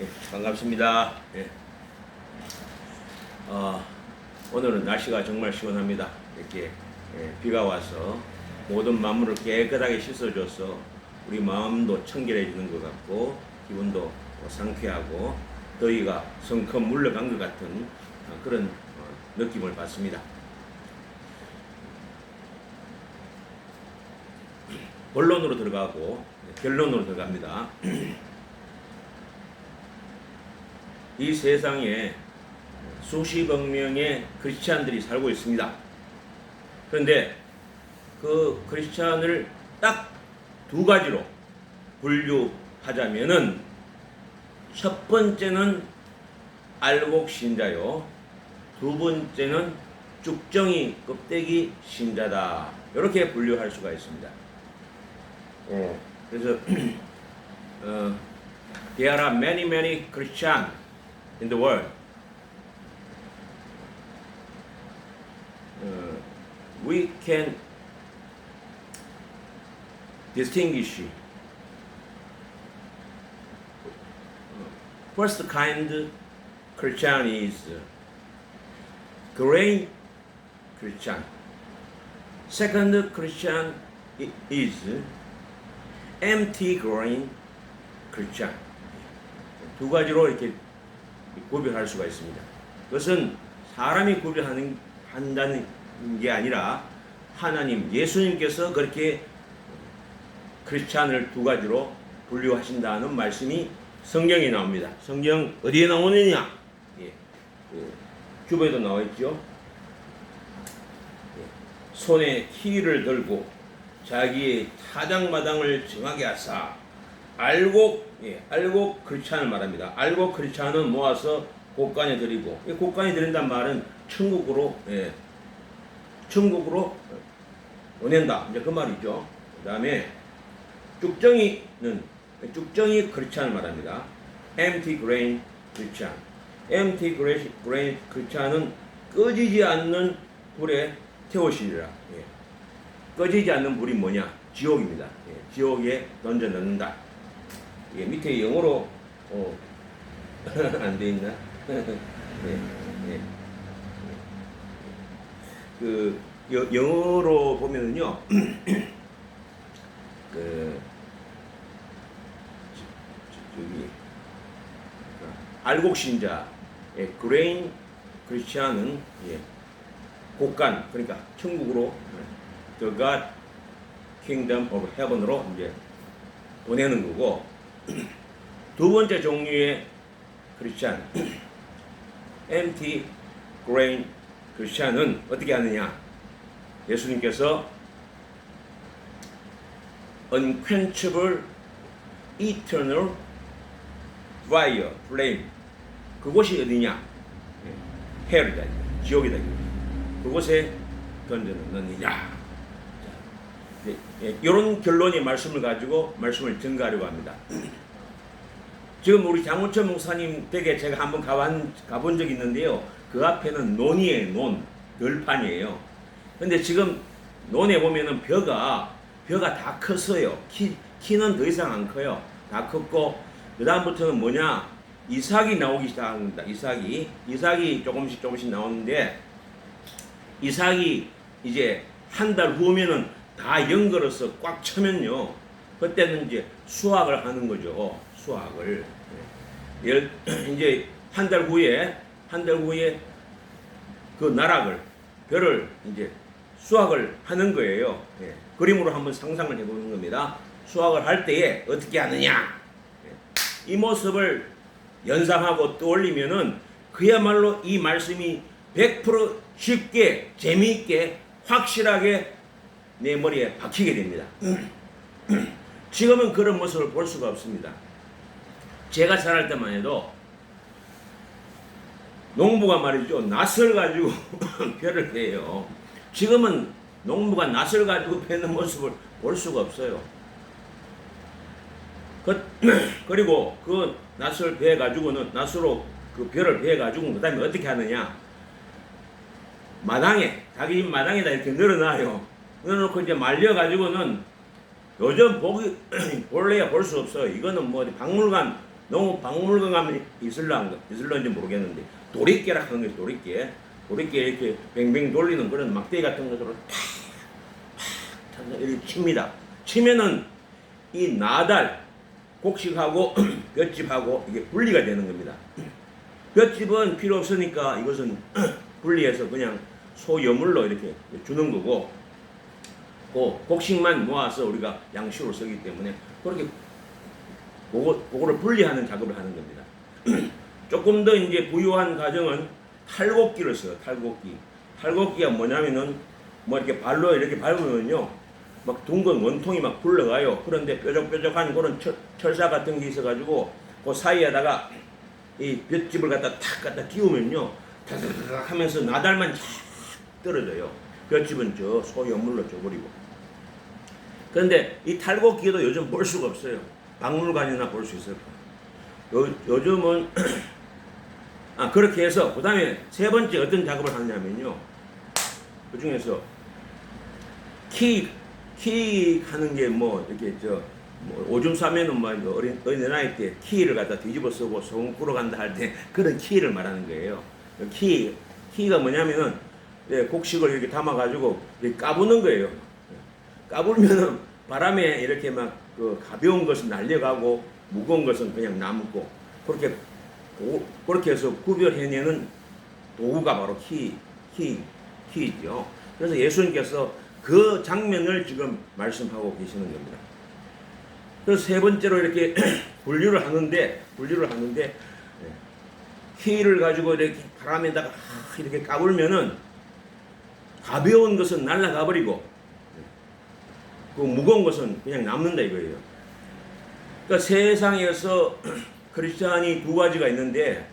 예, 반갑습니다. 예. 오늘은 날씨가 정말 시원합니다. 이렇게 비가 와서 모든 만물을 깨끗하게 씻어줘서 우리 마음도 청결해지는 것 같고 기분도 상쾌하고 더위가 성큼 물러간 것 같은 그런 느낌을 받습니다. 본론으로 들어가고 결론으로 들어갑니다. 이 세상에 수십억 명의 크리스찬들이 살고 있습니다. 그런데 그 크리스찬을 딱 두 가지로 분류하자면은 첫 번째는 알곡 신자요, 두 번째는 쭉정이 껍데기 신자다. 이렇게 분류할 수가 있습니다. 그래서 there are many Christians in the world. We can distinguish first kind Christian is grain Christian. Second Christian is empty grain Christian. 두 가지로 이렇게 구별할 수가 있습니다. 그것은 사람이 한다는 게 아니라 하나님, 예수님께서 그렇게 크리스찬을 두 가지로 분류하신다는 말씀이 성경에 나옵니다. 성경 어디에 나오느냐? 주보에도 나와 있죠. 손에 키를 들고 자기의 타작마당을 정하게 하사 알곡 크리스찬을 말합니다. 알곡 크리스찬은 모아서 곳간에 드리고, 곳간에 드린다는 말은 천국으로 보낸다. 이제 그 말이죠. 그 다음에 쭉정이 크리스찬을 말합니다. empty grain 크리스찬. empty grain 크리스찬은 꺼지지 않는 불에 태우시리라. 꺼지지 않는 불이 뭐냐? 지옥입니다. 지옥에 던져 넣는다. 밑에 영어로 안 돼 있나? 그 영어로 보면은요, 저기 알곡 신자의 그레인 크리스찬은 곳간, 그러니까 천국으로 the God Kingdom of Heaven으로 이제 보내는 거고, 두 번째 종류의 크리스찬 empty grain 크리스찬은 어떻게 하느냐? 예수님께서 unquenchable eternal fire flame, 그곳이 어디냐? 헬이다, 지옥이다. 그곳에 던져넣느니라. 이런 결론의 말씀을 가지고 말씀을 증거하려고 합니다. 지금 우리 장훈철 목사님 댁에 제가 한번 가본 적이 있는데요. 그 앞에는 논이에요. 논, 들판이에요. 근데 지금 논에 보면은 벼가 다 컸어요. 키는 더 이상 안 커요. 다 컸고, 그 다음부터는 뭐냐? 이삭이 나오기 시작합니다. 이삭이 조금씩 나오는데, 이삭이 이제 한 달 후면은 다 연걸어서 꽉 차면요, 그때는 이제 수확을 하는 거죠. 수확을. 이제 한 달 후에 그 나락을, 벼를 이제 수확을 하는 거예요. 그림으로 한번 상상을 해보는 겁니다. 수확을 할 때에 어떻게 하느냐? 이 모습을 연상하고 떠올리면은 그야말로 이 말씀이 100% 쉽게, 재미있게, 확실하게 내 머리에 박히게 됩니다. 지금은 그런 모습을 볼 수가 없습니다. 제가 자랄 때만 해도 농부가 말이죠, 낫을 가지고 벼를 베요. 지금은 농부가 낫을 가지고 베는 모습을 볼 수가 없어요. 그리고 그 낫을 베 가지고는, 낫으로 그 벼를 베 가지고 그 다음에 어떻게 하느냐? 자기 집 마당에다 이렇게 늘어놔요. 넣어놓고 이제 말려가지고는, 요즘 볼래야 볼 수 없어요. 이거는 뭐 박물관 너무 박물관 가면 있을런지 모르겠는데 도리깨라 하는 거죠. 도리깨 이렇게 뱅뱅 돌리는 그런 막대기 같은 것으로 탁 이렇게 칩니다. 치면은 이 나달 곡식하고 볏짚하고 이게 분리가 되는 겁니다. 볏짚은 필요 없으니까 이것은 분리해서 그냥 소여물로 이렇게 주는 거고, 그 곡식만 모아서 우리가 양식으로 쓰기 때문에 그렇게 그거를 분리하는 작업을 하는 겁니다. 조금 더 이제 부유한 가정은 탈곡기를 써요. 탈곡기가 뭐냐면은 뭐 이렇게 발로 이렇게 밟으면요, 막 둥근 원통이 막 굴러가요. 그런데 뾰족뾰족한 그런 철사 같은 게 있어가지고 그 사이에다가 이 볏짚을 갖다 끼우면요, 다다닥 하면서 나달만 쫙 떨어져요. 볏짚은 저 소연물로 줘버리고. 그런데 이 탈곡기도 요즘 볼 수가 없어요. 박물관이나 볼 수 있을 거예요. 요즘은 그렇게 해서 그 다음에 세 번째 어떤 작업을 하냐면요, 그 중에서 키 하는 게 뭐 이렇게 뭐 오줌 싸면은 뭐 어린아이 때 키를 갖다 뒤집어 쓰고 소금 끌어간다 할 때 그런 키를 말하는 거예요. 키가 뭐냐면은 곡식을 이렇게 담아가지고 이렇게 까부는 거예요. 까불면은 바람에 이렇게 막 그 가벼운 것은 날려가고 무거운 것은 그냥 남고, 그렇게 해서 구별해내는 도구가 바로 키죠. 그래서 예수님께서 그 장면을 지금 말씀하고 계시는 겁니다. 그래서 세 번째로 이렇게 분류를 하는데 키를 가지고 이렇게 바람에다가 이렇게 까불면은 가벼운 것은 날아가 버리고 그 무거운 것은 그냥 남는다 이거예요. 그러니까 세상에서 크리스찬이 두 가지가 있는데,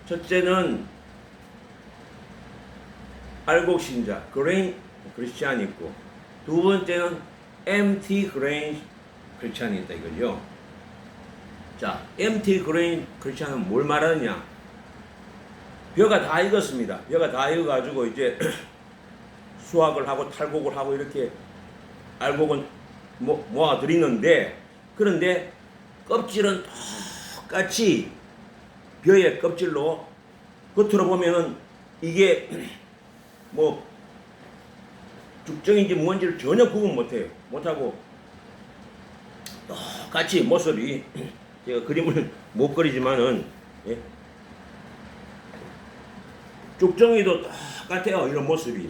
첫째는 알곡 신자, 그레인 크리스찬이 있고, 두 번째는 empty grain 크리스찬이 있다 이거죠. 자, empty grain 크리스찬은 뭘 말하느냐? 벼가 다 익었습니다. 벼가 다 익어가지고 이제 수확을 하고 탈곡을 하고 이렇게 알곡은 모아드리는데, 그런데 껍질은 똑같이 벼의 껍질로 겉으로 보면은 이게 뭐 죽정인지 뭔지를 전혀 구분 못하고 똑같이 모습이, 제가 그림을 못 그리지만은, 예? 죽정이도 똑같아요. 이런 모습이.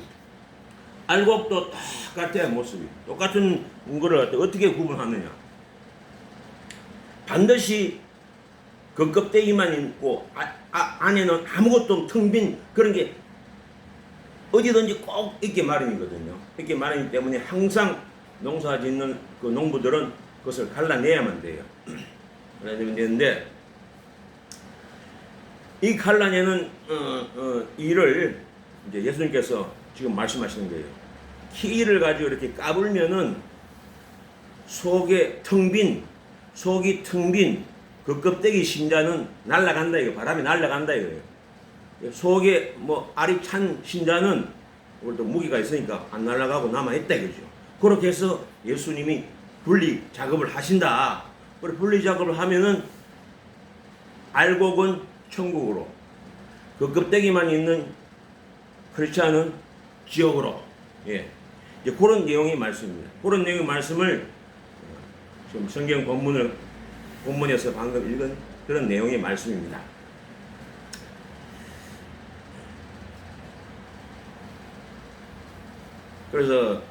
알곡도 똑같아요. 모습이. 똑같은 거를 어떻게 구분하느냐. 반드시 그 껍데기만 있고 안에는 아무것도 텅 빈 그런 게 어디든지 꼭 있게 마련이거든요. 있게 마련이기 때문에 항상 농사 짓는 그 농부들은 그것을 갈라내야만 돼요. 갈라내면 되는데, 이 갈라내는 일을 이제 예수님께서 지금 말씀하시는 거예요. 키를 가지고 이렇게 까불면은 속이 텅 빈 그 껍데기 신자는 날아간다 이거, 바람이 날아간다 이거예요. 속에 뭐 알이 찬 신자는 오늘도 무기가 있으니까 안 날아가고 남아있다 이거죠. 그렇게 해서 예수님이 분리 작업을 하신다. 그리고 분리 작업을 하면은 알곡은 천국으로, 그 껍데기만 있는 크리스찬은 지옥으로. 예, 이제 그런 내용의 말씀입니다. 그런 내용의 말씀을 지금 성경 본문에서 방금 읽은 그런 내용의 말씀입니다. 그래서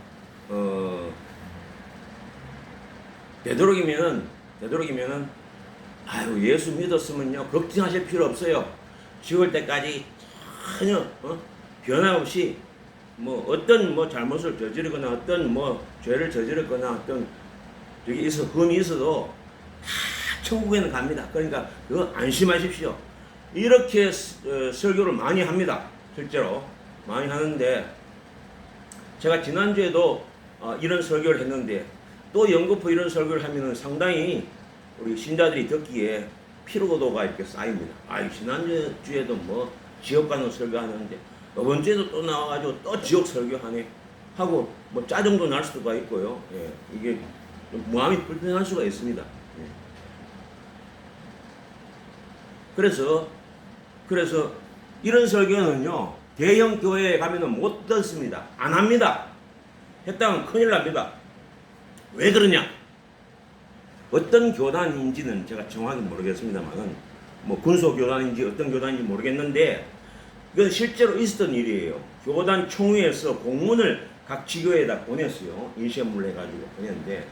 되도록이면은 아유, 예수 믿었으면요 걱정하실 필요 없어요. 죽을 때까지 전혀 변함없이 뭐 어떤 뭐 잘못을 저지르거나 어떤 뭐 죄를 저지르거나 어떤 저기 흠이 있어도 다 천국에는 갑니다. 그러니까 그거 안심하십시오. 이렇게 설교를 많이 합니다. 실제로 많이 하는데, 제가 지난주에도 이런 설교를 했는데, 또 연거푸 이런 설교를 하면은 상당히 우리 신자들이 듣기에 피로도가 이렇게 쌓입니다. 지난주에도 뭐 지옥 가는 설교하는데 이번 주에도 또 나와가지고 또 지옥 설교하네 하고 뭐 짜증도 날 수가 있고요. 예, 이게 마음이 불편할 수가 있습니다. 예. 그래서 이런 설교는요, 대형 교회에 가면은 못 듣습니다. 안 합니다. 했다면 큰일 납니다. 왜 그러냐? 어떤 교단인지는 제가 정확히 모르겠습니다만은, 뭐 군소교단인지 어떤 교단인지 모르겠는데, 이건 실제로 있었던 일이에요. 교단 총회에서 공문을 각 지교에다 보냈어요. 인쇄물로 해가지고 보냈는데,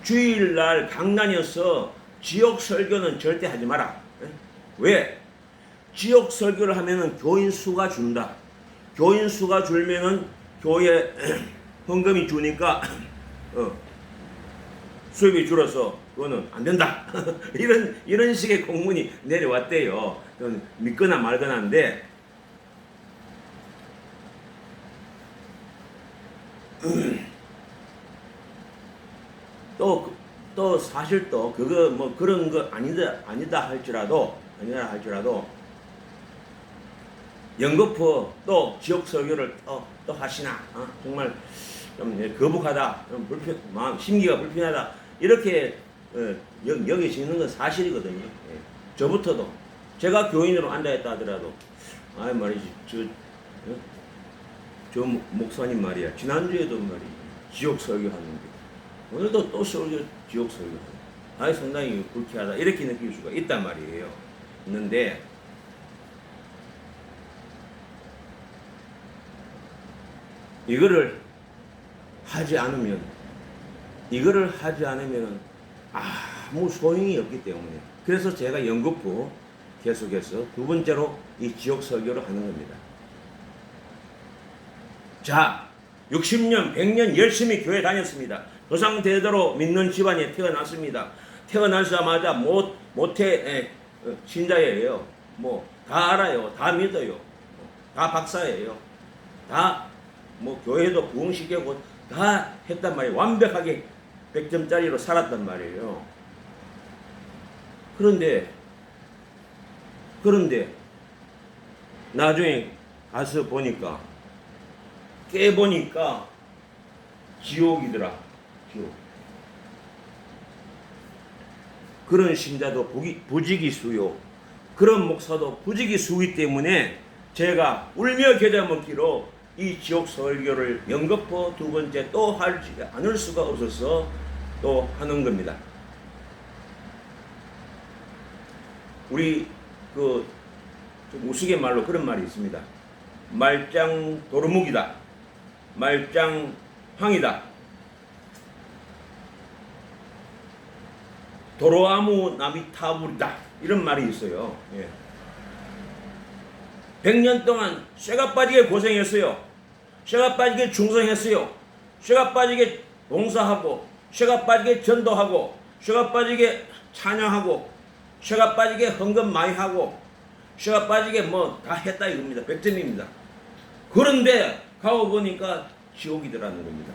주일날 강단에서 지역 설교는 절대 하지 마라. 왜? 지역 설교를 하면은 교인 수가 준다. 교인 수가 줄면은 교회 헌금이 주니까 수입이 줄어서 그거는 안 된다. 이런 식의 공문이 내려왔대요. 믿거나 말거나인데, 또 사실 또 그거 뭐 그런 거 아니다 할지라도 연거푸 또 지역 설교를 또 하시나, 정말 좀 거북하다, 좀 마음 심기가 불편하다, 이렇게 여기시는 건 사실이거든요. 예. 저부터도 제가 교인으로 앉아있다 하더라도 말이지 저 목사님 말이야, 지난주에도 말이지 지역 설교하는데 오늘도 또 지역 설교하는, 상당히 불쾌하다, 이렇게 느낄 수가 있단 말이에요. 있는데 이거를 하지 않으면 아무 소용이 없기 때문에, 그래서 제가 연거푸 계속해서 두 번째로 이 지역 설교를 하는 겁니다. 자, 60년, 100년 열심히 교회 다녔습니다. 조상대대로 믿는 집안에 태어났습니다. 태어나자마자 모태 신자예요. 뭐 다 알아요. 다 믿어요. 다 박사예요. 다 뭐 교회도 부흥시키고 다 했단 말이에요. 완벽하게 100점짜리로 살았단 말이에요. 그런데 나중에 가서 보니까 깨보니까 지옥이더라. 지옥. 그런 신자도 부지기수요. 그런 목사도 부지기수이기 때문에 제가 울며 겨자 먹기로 이 지옥 설교를 연거푸 두 번째 또 하지 않을 수가 없어서 또 하는 겁니다. 우리 좀 우스갯말로 그런 말이 있습니다. 말짱 도루묵이다. 말짱 황이다. 도로아무 나미타불이다. 이런 말이 있어요. 예. 100년 동안 쇠가 빠지게 고생했어요. 쇠가 빠지게 충성했어요. 쇠가 빠지게 봉사하고, 쇠가 빠지게 전도하고, 쇠가 빠지게 찬양하고, 쇠가 빠지게 헌금 많이 하고, 쇠가 빠지게 뭐 다 했다 이겁니다. 100점입니다. 그런데 가고 보니까 지옥이더라는 겁니다.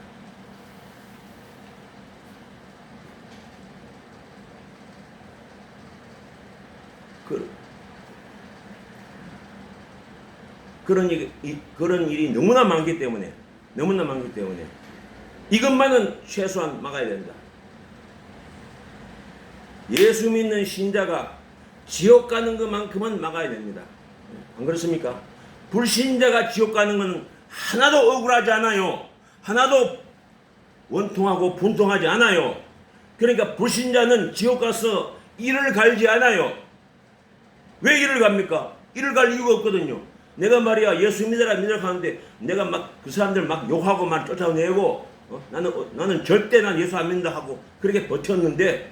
그런 일이 너무나 많기 때문에 이것만은 최소한 막아야 된다. 예수 믿는 신자가 지옥 가는 것만큼은 막아야 됩니다. 안 그렇습니까? 불신자가 지옥 가는 건 하나도 억울하지 않아요. 하나도 원통하고 분통하지 않아요. 그러니까 불신자는 지옥 가서 이를 갈지 않아요. 왜 이를 갑니까? 이를 갈 이유가 없거든요. 내가 말이야 예수 믿어라 하는데 내가 막 그 사람들 막 욕하고 막 쫓아내고 나는 절대 난 예수 안 믿는다 하고 그렇게 버텼는데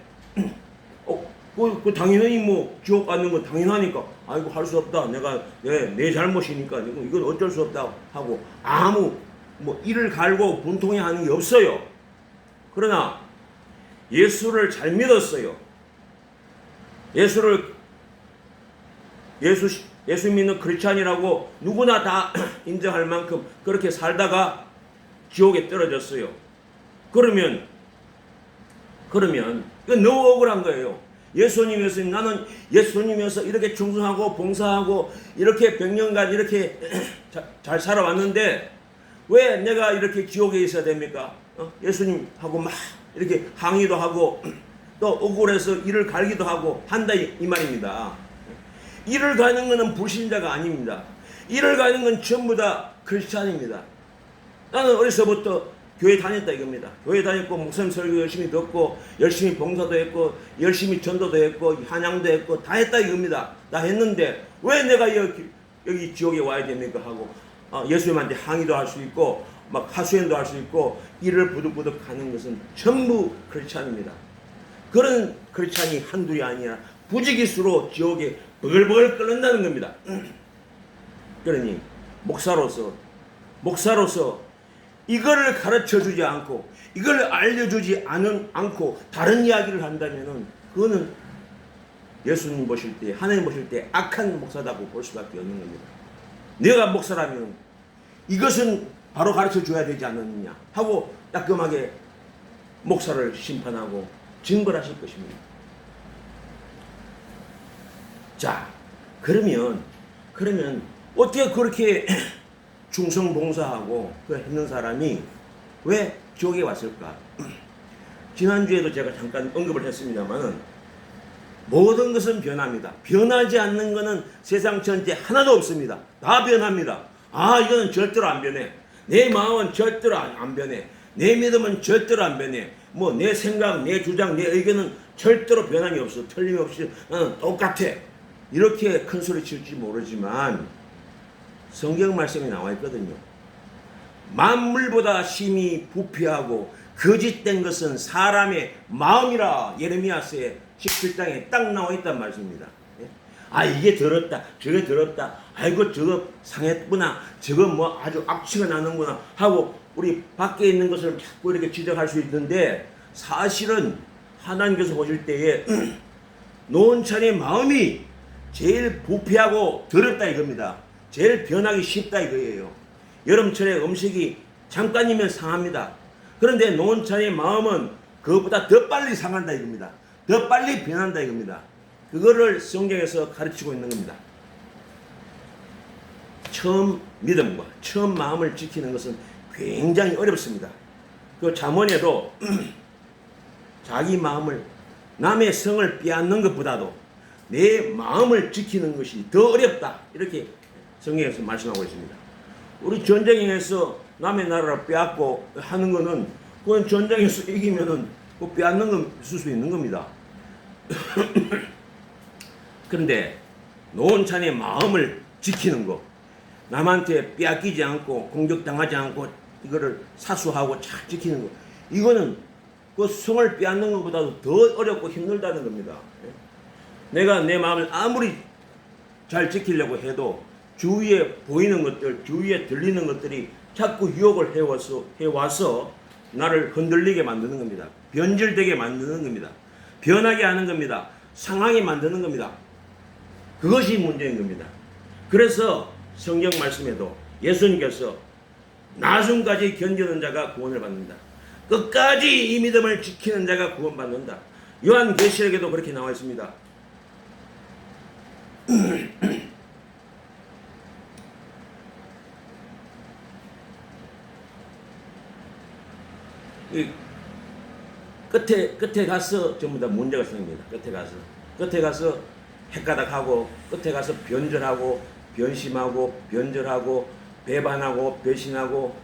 그 당연히 뭐 지옥 가는 건 당연하니까 아이고 할 수 없다, 내가 내 잘못이니까 이건 어쩔 수 없다 하고 아무 뭐 이를 갈고 분통해 하는 게 없어요. 그러나 예수를 잘 믿었어요. 예수 믿는 크리스찬이라고 누구나 다 인정할 만큼 그렇게 살다가 지옥에 떨어졌어요. 그러면 이건 너무 억울한 거예요. 예수님에서 나는 예수님에서 이렇게 충성하고 봉사하고 이렇게 100년간 이렇게 잘 살아왔는데 왜 내가 이렇게 지옥에 있어야 됩니까? 예수님하고 막 이렇게 항의도 하고 또 억울해서 이를 갈기도 하고 한다 이 말입니다. 이를 가는 것은 불신자가 아닙니다. 이를 가는 건 전부 다 크리스찬입니다. 나는 어려서부터 교회 다녔다 이겁니다. 교회 다녔고 목사님 설교 열심히 듣고 열심히 봉사도 했고 열심히 전도도 했고 한양도 했고 다 했다 이겁니다. 다 했는데 왜 내가 여기 지옥에 와야 됩니까 하고 예수님한테 항의도 할 수 있고 막 하수연도 할 수 있고 이를 부득부득 하는 것은 전부 크리스찬입니다. 그런 크리스찬이 한둘이 아니라 부지기수로 지옥에 버글버글 끓는다는 겁니다. 그러니 목사로서 이거를 가르쳐주지 않고 이걸 알려주지 않고 다른 이야기를 한다면은 그거는 예수님 보실 때 하나님 보실 때 악한 목사다고 볼 수밖에 없는 겁니다. 내가 목사라면 이것은 바로 가르쳐줘야 되지 않느냐 하고 따끔하게 목사를 심판하고 징벌하실 것입니다. 자, 그러면 어떻게 그렇게 충성봉사하고 했는 사람이 왜 지옥에 왔을까? 지난주에도 제가 잠깐 언급을 했습니다만은 모든 것은 변합니다. 변하지 않는 것은 세상 전체 하나도 없습니다. 다 변합니다. 이거는 절대로 안 변해. 내 마음은 절대로 안 변해. 내 믿음은 절대로 안 변해. 뭐 내 생각, 내 주장, 내 의견은 절대로 변함이 없어. 틀림없이 나는 똑같아. 이렇게 큰 소리 칠지 모르지만 성경 말씀이 나와 있거든요. 만물보다 심히 부패하고 거짓된 것은 사람의 마음이라 예레미야서에 17장에 딱 나와 있단 말씀입니다. 이게 더럽다 저게 더럽다 아이고 저거 상했구나 저거 뭐 아주 악취가 나는구나 하고 우리 밖에 있는 것을 자꾸 이렇게 지적할 수 있는데 사실은 하나님께서 보실 때에 노원찬의 마음이 제일 부패하고 더럽다 이겁니다. 제일 변하기 쉽다 이거예요. 여름철에 음식이 잠깐이면 상합니다. 그런데 노원찬의 마음은 그것보다 더 빨리 상한다 이겁니다. 더 빨리 변한다 이겁니다. 그거를 성경에서 가르치고 있는 겁니다. 처음 믿음과 처음 마음을 지키는 것은 굉장히 어렵습니다. 그 잠언에도 자기 마음을 남의 성을 빼앗는 것보다도 내 마음을 지키는 것이 더 어렵다 이렇게 성경에서 말씀하고 있습니다. 우리 전쟁에서 남의 나라를 빼앗고 하는 거는 그건 전쟁에서 이기면은 그 빼앗는 건 있을 수 있는 겁니다. 그런데 노원찬의 마음을 지키는 거, 남한테 빼앗기지 않고 공격당하지 않고 이거를 사수하고 잘 지키는 거, 이거는 그 성을 빼앗는 것보다도 더 어렵고 힘들다는 겁니다. 내가 내 마음을 아무리 잘 지키려고 해도 주위에 보이는 것들, 주위에 들리는 것들이 자꾸 유혹을 해와서 나를 흔들리게 만드는 겁니다. 변질되게 만드는 겁니다. 변하게 하는 겁니다. 상하게 만드는 겁니다. 그것이 문제인 겁니다. 그래서 성경 말씀에도 예수님께서 나중까지 견디는 자가 구원을 받는다. 끝까지 이 믿음을 지키는 자가 구원받는다. 요한계시록에도 그렇게 나와 있습니다. 이 끝에 가서 전부 다 문제가 생깁니다. 끝에 가서 헷가닥하고 끝에 가서 변절하고 변심하고 변절하고 배반하고 배신하고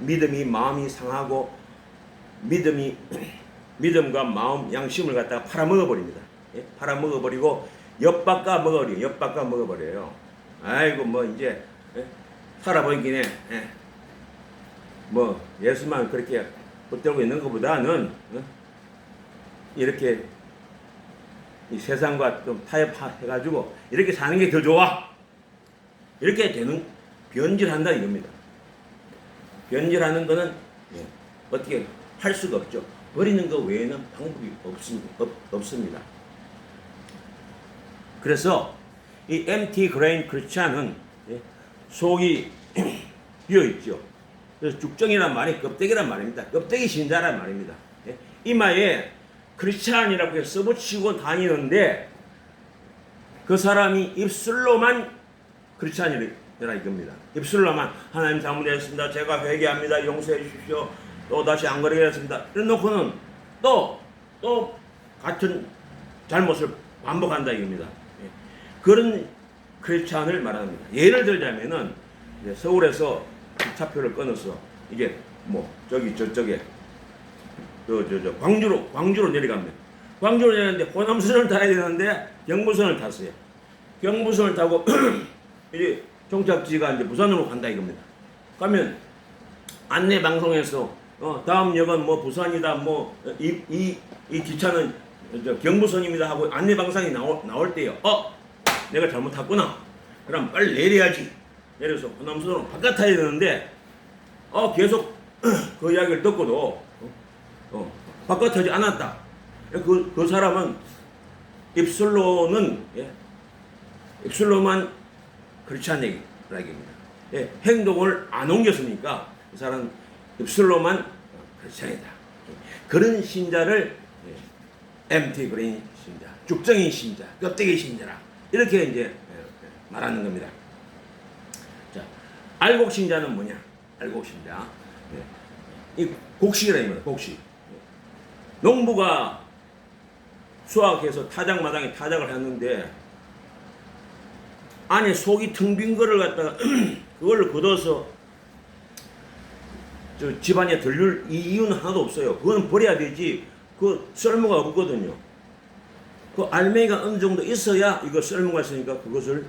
믿음이 마음이 상하고 믿음과 마음 양심을 갖다가 팔아먹어버립니다. 팔아먹어버리고 엿바꿔 먹어버려요. 아이고 뭐 이제 살아보이긴 해. 뭐 예수만 그렇게 붙들고 있는 것보다는 이렇게 이 세상과 좀 타협해가지고 이렇게 사는 게 더 좋아. 이렇게 되는 변질한다 이겁니다. 변질하는 거는 어떻게 할 수가 없죠. 버리는 것 외에는 방법이 없습니다. 그래서 이 empty grain 크리스찬은 속이 비어 있죠. 그래서 죽정이란 말이 껍데기란 말입니다. 껍데기 신자란 말입니다. 이마에 크리스찬이라고 해서 써붙이고 다니는데 그 사람이 입술로만 크리스찬이라 이겁니다. 입술로만 하나님 잘못했습니다. 제가 회개합니다. 용서해 주십시오. 또 다시 안 그러겠습니다. 이래 놓고는 또 같은 잘못을 반복한다 이겁니다. 예. 그런 크리스찬을 말합니다. 예를 들자면은 이제 서울에서 기차표를 끊어서 이게 뭐 저기 저쪽에 광주로 내려갑니다. 광주로 내렸는데 호남선을 타야 되는데 경부선을 탔어요. 경부선을 타고 이제 종착지가 이제 부산으로 간다 이겁니다. 가면 안내 방송에서 다음 역은 뭐 부산이다 뭐 이 기차는 경부선입니다 하고 안내 방송이 나올 때요. 내가 잘못 탔구나. 그럼 빨리 내려야지. 내려서 호남선으로 바깥 타야 되는데 계속 그 이야기를 듣고도 바깥 타지 않았다. 그 사람은 입술로는 입술로만 그렇지 않은 얘기입니다. 행동을 안 옮겼으니까 그 사람은 입술로만 크리스찬이다. 그런 신자를 MT 그린 신자, 죽정인 신자, 껍데기 신자라 이렇게 이제 말하는 겁니다. 자, 알곡 신자는 뭐냐? 알곡 신자. 이 곡식이라 입니다. 곡식. 농부가 수확해서 타작마당에 타작을 했는데 안에 속이 텅 빈 거를 갖다가 그걸 걷어서 저 집안에 들릴 이유는 하나도 없어요. 그건 버려야 되지. 그 쓸모가 없거든요. 그 알맹이가 어느 정도 있어야 이거 쓸모가 있으니까 그것을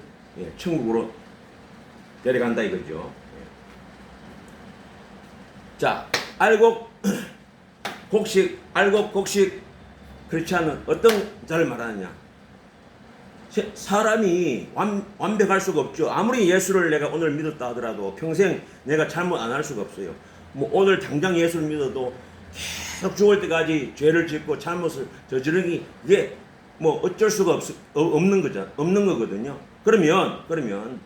천국으로 데려간다 이거죠. 자, 알곡 곡식 크리스찬은 어떤 자를 말하느냐? 사람이 완벽할 수가 없죠. 아무리 예수를 내가 오늘 믿었다 하더라도 평생 내가 잘못 안 할 수가 없어요. 뭐 오늘 당장 예수를 믿어도 계속 죽을 때까지 죄를 짓고 잘못을 저지르기 이게 뭐 어쩔 수가 없는 거거든요. 그러면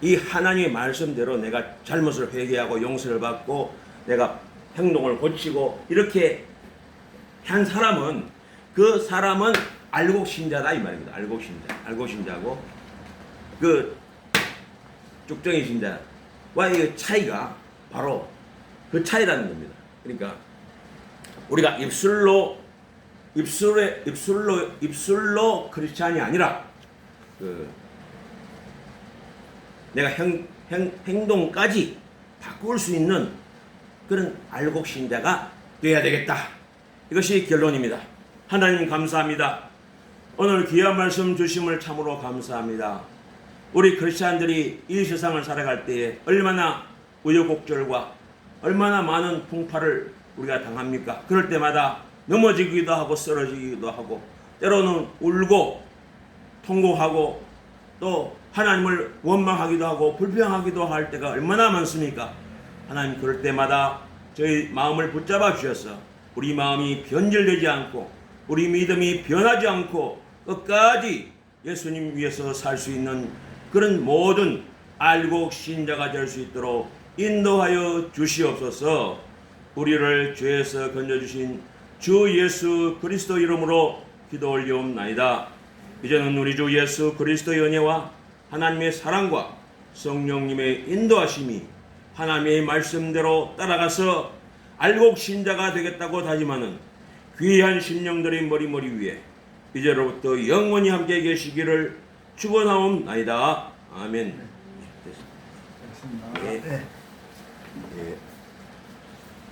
이 하나님의 말씀대로 내가 잘못을 회개하고 용서를 받고 내가 행동을 고치고 이렇게 한 사람은 그 사람은 알곡 신자다 이 말입니다. 알곡 신자고 그 죽정이 신자와 이 차이가 바로 그 차이라는 겁니다. 그러니까 우리가 입술로 크리스찬이 아니라 내가 행동까지 바꿀 수 있는 그런 알곡 신자가 되어야 되겠다. 이것이 결론입니다. 하나님 감사합니다. 오늘 귀한 말씀 주심을 참으로 감사합니다. 우리 크리스찬들이 이 세상을 살아갈 때에 얼마나 우여곡절과 얼마나 많은 풍파를 우리가 당합니까? 그럴 때마다 넘어지기도 하고 쓰러지기도 하고 때로는 울고 통곡하고 또 하나님을 원망하기도 하고 불평하기도 할 때가 얼마나 많습니까? 하나님 그럴 때마다 저희 마음을 붙잡아 주셔서 우리 마음이 변질되지 않고 우리 믿음이 변하지 않고 끝까지 예수님 위해서 살 수 있는 그런 모든 알곡 신자가 될 수 있도록 인도하여 주시옵소서. 우리를 죄에서 건져주신 주 예수 그리스도 이름으로 기도 올리옵나이다. 이제는 우리 주 예수 그리스도의 은혜와 하나님의 사랑과 성령님의 인도하심이 하나님의 말씀대로 따라가서 알곡 신자가 되겠다고 다짐하는 귀한 심령들의 머리 위에 이제로부터 영원히 함께 계시기를 축원하옵나이다. 아멘. 됐습니다. 네. 네. 네.